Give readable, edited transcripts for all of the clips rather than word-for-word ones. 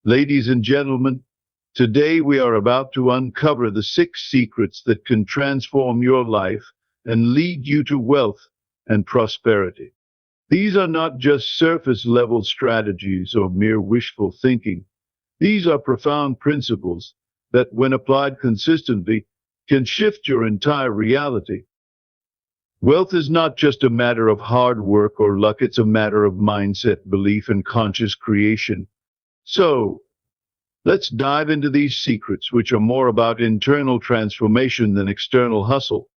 Ladies and gentlemen, today we are about to uncover the 6 secrets that can transform your life and lead you to wealth and prosperity. These are not just surface level strategies or mere wishful thinking. These are profound principles that, when applied consistently, can shift your entire reality. Wealth is not just a matter of hard work or luck, it's a matter of mindset, belief, and conscious creation. So, let's dive into these secrets, which are more about internal transformation than external hustle.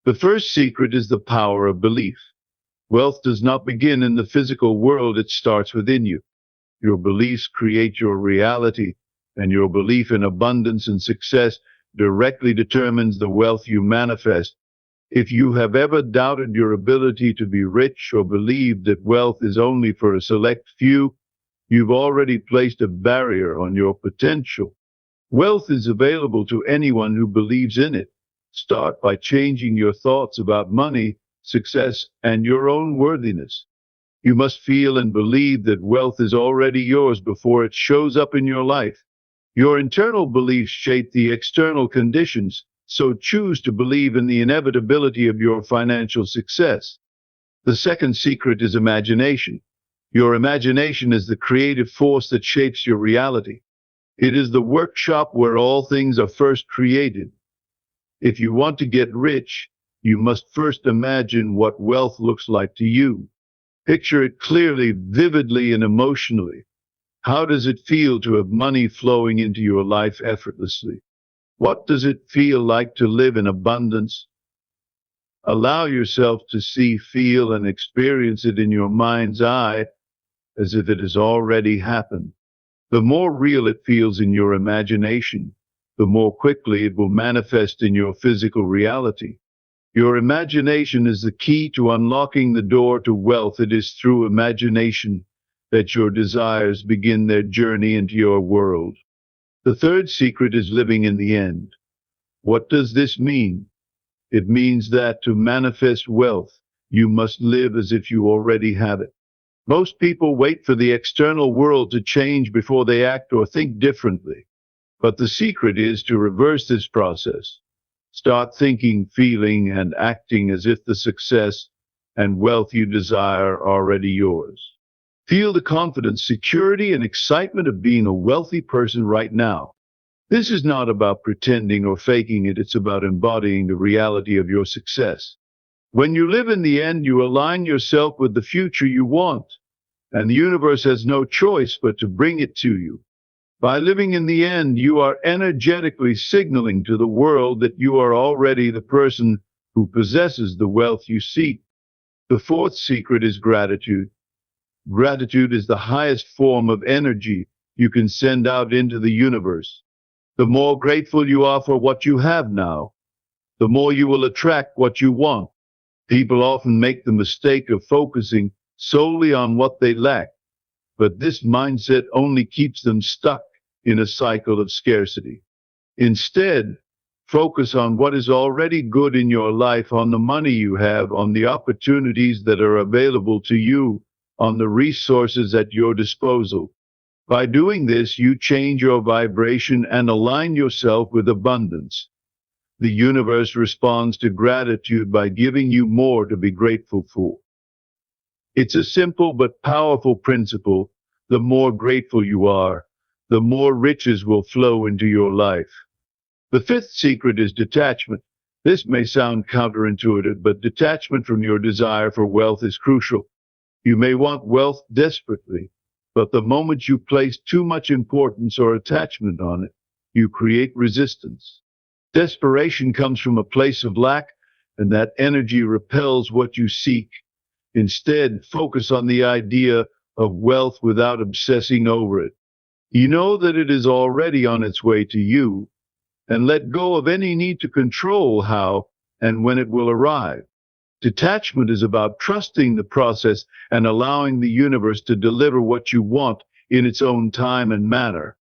The first secret is the power of belief. Wealth does not begin in the physical world, it starts within you. Your beliefs create your reality, and your belief in abundance and success directly determines the wealth you manifest. If you have ever doubted your ability to be rich or believed that wealth is only for a select few, you've already placed a barrier on your potential. Wealth is available to anyone who believes in it. Start by changing your thoughts about money, success, and your own worthiness. You must feel and believe that wealth is already yours before it shows up in your life. Your internal beliefs shape the external conditions, so choose to believe in the inevitability of your financial success. The second secret is imagination. Your imagination is the creative force that shapes your reality. It is the workshop where all things are first created. If you want to get rich, you must first imagine what wealth looks like to you. Picture it clearly, vividly, and emotionally. How does it feel to have money flowing into your life effortlessly? What does it feel like to live in abundance? Allow yourself to see, feel, and experience it in your mind's eye as if it has already happened. The more real it feels in your imagination, the more quickly it will manifest in your physical reality. Your imagination is the key to unlocking the door to wealth. It is through imagination that your desires begin their journey into your world. The third secret is living in the end. What does this mean? It means that to manifest wealth, you must live as if you already have it. Most people wait for the external world to change before they act or think differently. But the secret is to reverse this process. Start thinking, feeling, and acting as if the success and wealth you desire are already yours. Feel the confidence, security, and excitement of being a wealthy person right now. This is not about pretending or faking it, it's about embodying the reality of your success. When you live in the end, you align yourself with the future you want, and the universe has no choice but to bring it to you. By living in the end, you are energetically signaling to the world that you are already the person who possesses the wealth you seek. The fourth secret is gratitude. Gratitude is the highest form of energy you can send out into the universe. The more grateful you are for what you have now, the more you will attract what you want. People often make the mistake of focusing solely on what they lack, but this mindset only keeps them stuck in a cycle of scarcity. Instead, focus on what is already good in your life, on the money you have, on the opportunities that are available to you, on the resources at your disposal. By doing this, you change your vibration and align yourself with abundance. The universe responds to gratitude by giving you more to be grateful for. It's a simple but powerful principle. The more grateful you are, the more riches will flow into your life. The fifth secret is detachment. This may sound counterintuitive, but detachment from your desire for wealth is crucial. You may want wealth desperately, but the moment you place too much importance or attachment on it, you create resistance. Desperation comes from a place of lack, and that energy repels what you seek. Instead, focus on the idea of wealth without obsessing over it. You know that it is already on its way to you, and let go of any need to control how and when it will arrive. Detachment is about trusting the process and allowing the universe to deliver what you want in its own time and manner.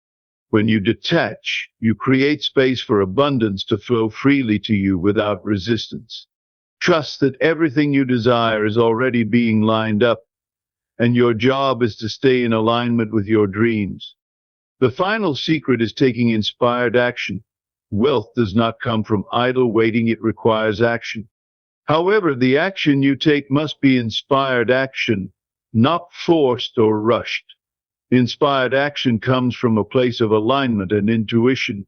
When you detach, you create space for abundance to flow freely to you without resistance. Trust that everything you desire is already being lined up, and your job is to stay in alignment with your dreams. The final secret is taking inspired action. Wealth does not come from idle waiting, it requires action. However, the action you take must be inspired action, not forced or rushed. Inspired action comes from a place of alignment and intuition.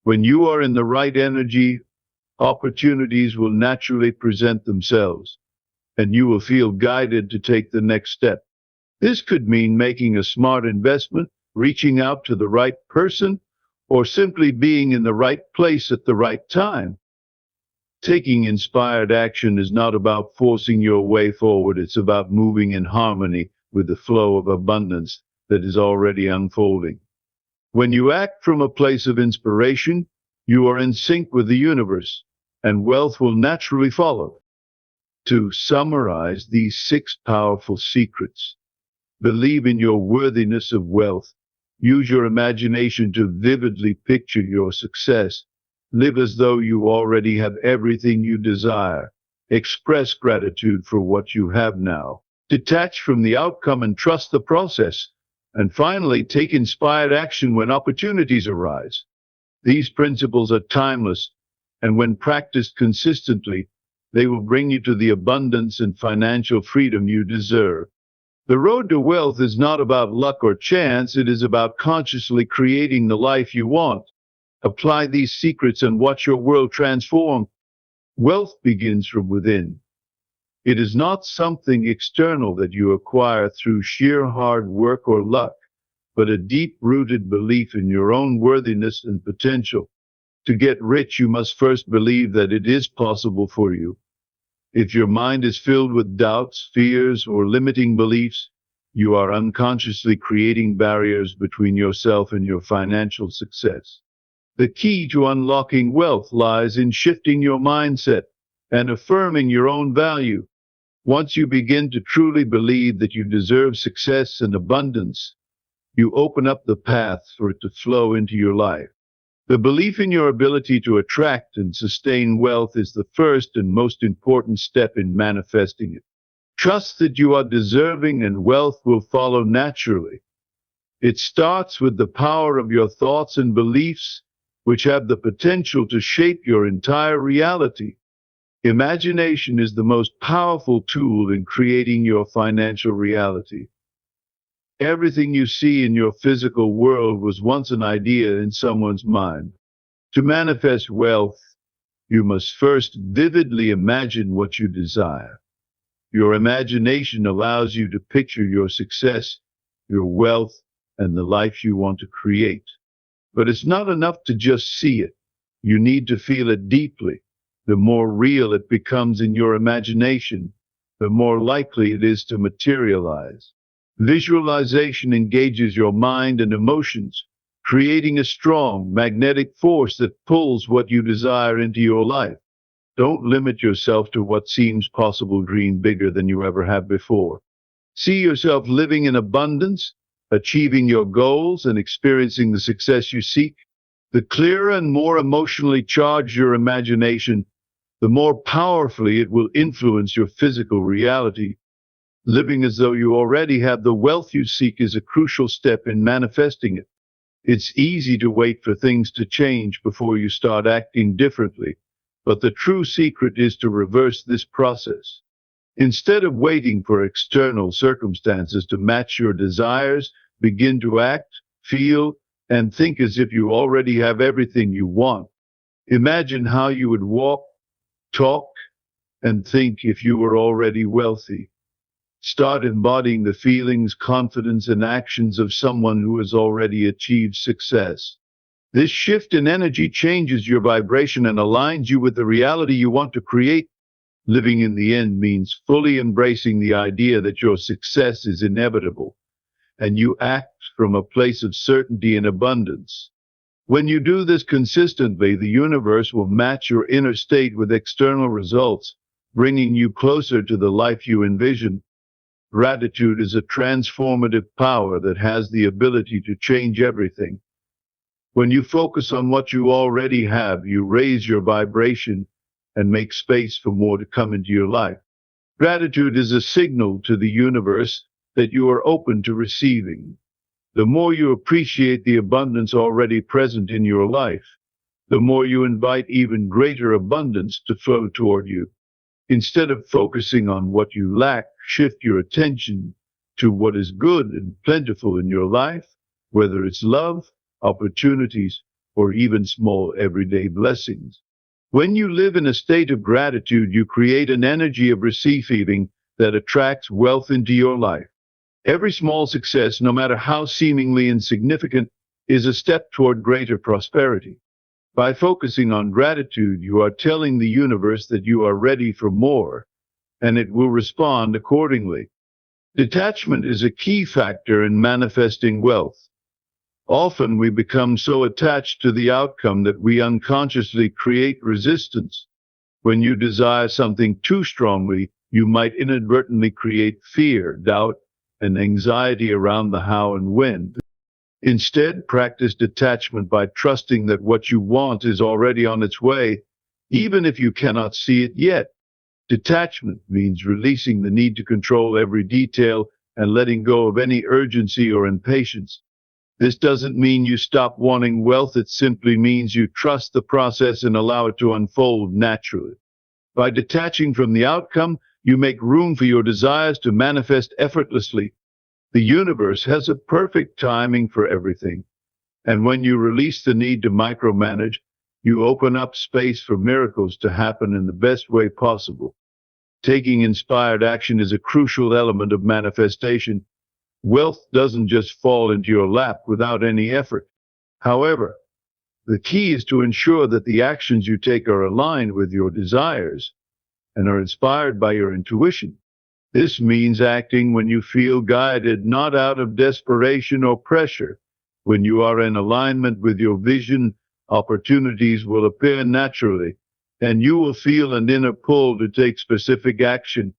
When you are in the right energy, opportunities will naturally present themselves, and you will feel guided to take the next step. This could mean making a smart investment, reaching out to the right person, or simply being in the right place at the right time. Taking inspired action is not about forcing your way forward, it's about moving in harmony with the flow of abundance that is already unfolding. When you act from a place of inspiration, you are in sync with the universe, and wealth will naturally follow. To summarize these 6 powerful secrets: believe in your worthiness of wealth. Use your imagination to vividly picture your success. Live as though you already have everything you desire. Express gratitude for what you have now. Detach from the outcome and trust the process. And finally, take inspired action when opportunities arise. These principles are timeless, and when practiced consistently, they will bring you to the abundance and financial freedom you deserve. The road to wealth is not about luck or chance, it is about consciously creating the life you want. Apply these secrets and watch your world transform. Wealth begins from within. It is not something external that you acquire through sheer hard work or luck, but a deep-rooted belief in your own worthiness and potential. To get rich, you must first believe that it is possible for you. If your mind is filled with doubts, fears, or limiting beliefs, you are unconsciously creating barriers between yourself and your financial success. The key to unlocking wealth lies in shifting your mindset and affirming your own value. Once you begin to truly believe that you deserve success and abundance, you open up the path for it to flow into your life. The belief in your ability to attract and sustain wealth is the first and most important step in manifesting it. Trust that you are deserving and wealth will follow naturally. It starts with the power of your thoughts and beliefs, which have the potential to shape your entire reality. Imagination is the most powerful tool in creating your financial reality. Everything you see in your physical world was once an idea in someone's mind. To manifest wealth, you must first vividly imagine what you desire. Your imagination allows you to picture your success, your wealth, and the life you want to create. But it's not enough to just see it. You need to feel it deeply. The more real it becomes in your imagination, the more likely it is to materialize. Visualization engages your mind and emotions, creating a strong magnetic force that pulls what you desire into your life. Don't limit yourself to what seems possible. Dream bigger than you ever have before. See yourself living in abundance, achieving your goals, and experiencing the success you seek. The clearer and more emotionally charged your imagination, the more powerfully it will influence your physical reality. Living as though you already have the wealth you seek is a crucial step in manifesting it. It's easy to wait for things to change before you start acting differently, but the true secret is to reverse this process. Instead of waiting for external circumstances to match your desires, begin to act, feel, and think as if you already have everything you want. Imagine how you would walk, talk, and think if you were already wealthy. Start embodying the feelings, confidence, and actions of someone who has already achieved success. This shift in energy changes your vibration and aligns you with the reality you want to create. Living in the end means fully embracing the idea that your success is inevitable, and you act from a place of certainty and abundance. When you do this consistently, the universe will match your inner state with external results, bringing you closer to the life you envision. Gratitude is a transformative power that has the ability to change everything. When you focus on what you already have, you raise your vibration and make space for more to come into your life. Gratitude is a signal to the universe that you are open to receiving. The more you appreciate the abundance already present in your life, the more you invite even greater abundance to flow toward you. Instead of focusing on what you lack, shift your attention to what is good and plentiful in your life, whether it's love, opportunities, or even small everyday blessings. When you live in a state of gratitude, you create an energy of receiving that attracts wealth into your life. Every small success, no matter how seemingly insignificant, is a step toward greater prosperity. By focusing on gratitude, you are telling the universe that you are ready for more, and it will respond accordingly. Detachment is a key factor in manifesting wealth. Often we become so attached to the outcome that we unconsciously create resistance. When you desire something too strongly, you might inadvertently create fear, doubt, and anxiety around the how and when. Instead, practice detachment by trusting that what you want is already on its way, even if you cannot see it yet. Detachment means releasing the need to control every detail and letting go of any urgency or impatience. This doesn't mean you stop wanting wealth, it simply means you trust the process and allow it to unfold naturally. By detaching from the outcome, you make room for your desires to manifest effortlessly. The universe has a perfect timing for everything, and when you release the need to micromanage, you open up space for miracles to happen in the best way possible. Taking inspired action is a crucial element of manifestation. Wealth doesn't just fall into your lap without any effort. However, the key is to ensure that the actions you take are aligned with your desires and are inspired by your intuition. This means acting when you feel guided, not out of desperation or pressure. When you are in alignment with your vision, opportunities will appear naturally, and you will feel an inner pull to take specific action.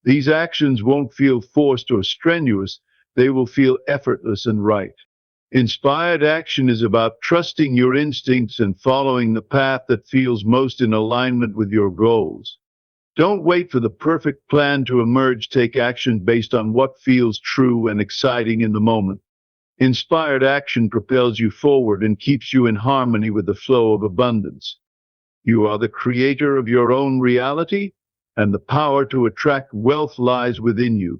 These actions won't feel forced or strenuous, they will feel effortless and right. Inspired action is about trusting your instincts and following the path that feels most in alignment with your goals. Don't wait for the perfect plan to emerge. Take action based on what feels true and exciting in the moment. Inspired action propels you forward and keeps you in harmony with the flow of abundance. You are the creator of your own reality, and the power to attract wealth lies within you.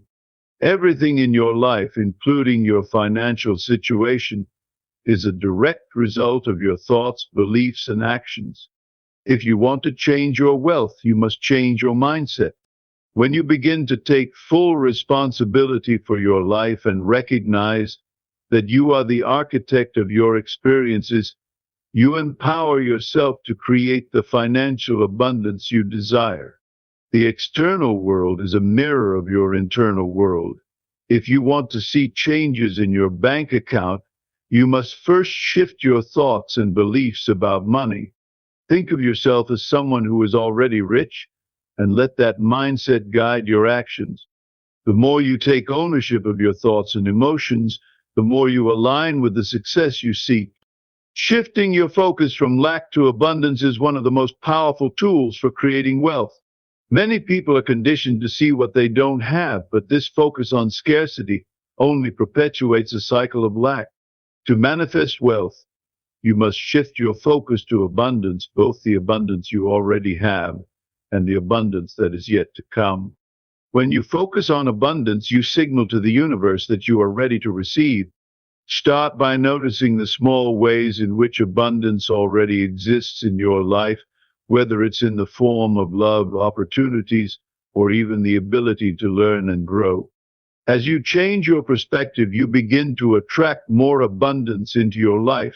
Everything in your life, including your financial situation, is a direct result of your thoughts, beliefs, and actions. If you want to change your wealth, you must change your mindset. When you begin to take full responsibility for your life and recognize that you are the architect of your experiences, you empower yourself to create the financial abundance you desire. The external world is a mirror of your internal world. If you want to see changes in your bank account, you must first shift your thoughts and beliefs about money. Think of yourself as someone who is already rich, and let that mindset guide your actions. The more you take ownership of your thoughts and emotions, the more you align with the success you seek. Shifting your focus from lack to abundance is one of the most powerful tools for creating wealth. Many people are conditioned to see what they don't have, but this focus on scarcity only perpetuates a cycle of lack. To manifest wealth, you must shift your focus to abundance, both the abundance you already have and the abundance that is yet to come. When you focus on abundance, you signal to the universe that you are ready to receive. Start by noticing the small ways in which abundance already exists in your life, whether it's in the form of love, opportunities, or even the ability to learn and grow. As you change your perspective, you begin to attract more abundance into your life,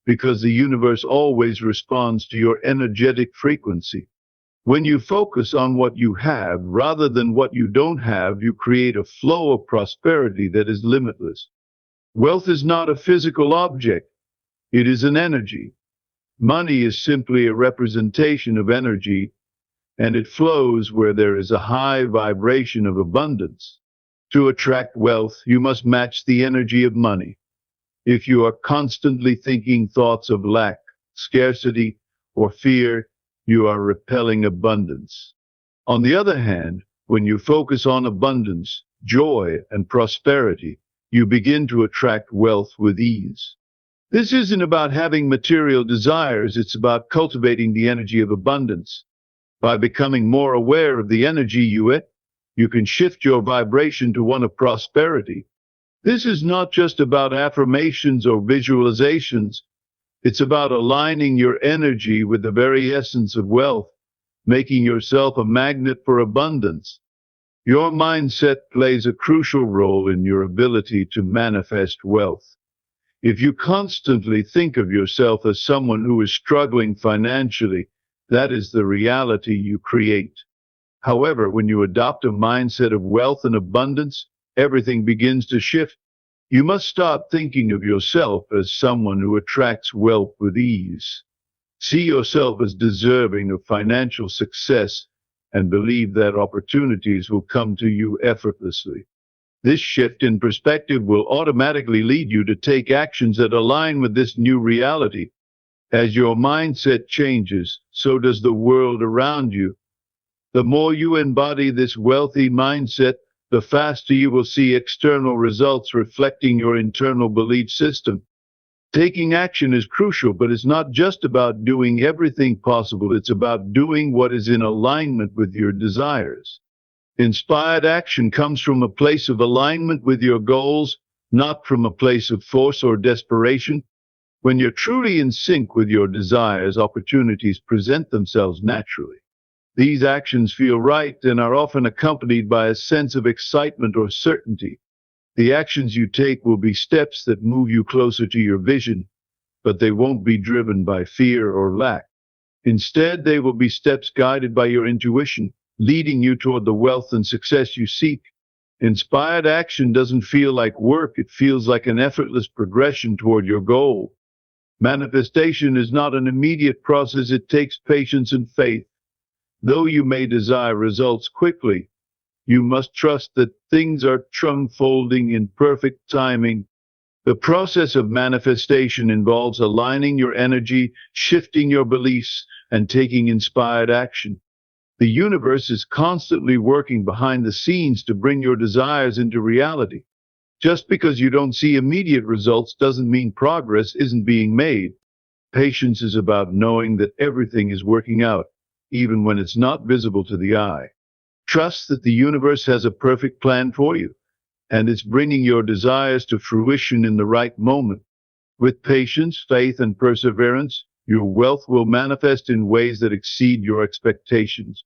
because the universe always responds to your energetic frequency. When you focus on what you have rather than what you don't have, you create a flow of prosperity that is limitless. Wealth is not a physical object, it is an energy. Money is simply a representation of energy, and it flows where there is a high vibration of abundance. To attract wealth, you must match the energy of money. If you are constantly thinking thoughts of lack, scarcity, or fear, you are repelling abundance. On the other hand, when you focus on abundance, joy, and prosperity, you begin to attract wealth with ease. This isn't about having material desires, it's about cultivating the energy of abundance. By becoming more aware of the energy you can shift your vibration to one of prosperity. This is not just about affirmations or visualizations. It's about aligning your energy with the very essence of wealth, making yourself a magnet for abundance. Your mindset plays a crucial role in your ability to manifest wealth. If you constantly think of yourself as someone who is struggling financially, that is the reality you create. However, when you adopt a mindset of wealth and abundance, everything begins to shift. You must start thinking of yourself as someone who attracts wealth with ease. See yourself as deserving of financial success and believe that opportunities will come to you effortlessly. This shift in perspective will automatically lead you to take actions that align with this new reality. As your mindset changes, so does the world around you. The more you embody this wealthy mindset, the faster you will see external results reflecting your internal belief system. Taking action is crucial, but it's not just about doing everything possible. It's about doing what is in alignment with your desires. Inspired action comes from a place of alignment with your goals, not from a place of force or desperation. When you're truly in sync with your desires, opportunities present themselves naturally. These actions feel right and are often accompanied by a sense of excitement or certainty. The actions you take will be steps that move you closer to your vision, but they won't be driven by fear or lack. Instead, they will be steps guided by your intuition, leading you toward the wealth and success you seek. Inspired action doesn't feel like work, it feels like an effortless progression toward your goal. Manifestation is not an immediate process, it takes patience and faith. Though you may desire results quickly, you must trust that things are unfolding in perfect timing. The process of manifestation involves aligning your energy, shifting your beliefs, and taking inspired action. The universe is constantly working behind the scenes to bring your desires into reality. Just because you don't see immediate results doesn't mean progress isn't being made. Patience is about knowing that everything is working out, even when it's not visible to the eye. Trust that the universe has a perfect plan for you, and it's bringing your desires to fruition in the right moment. With patience, faith, and perseverance, your wealth will manifest in ways that exceed your expectations.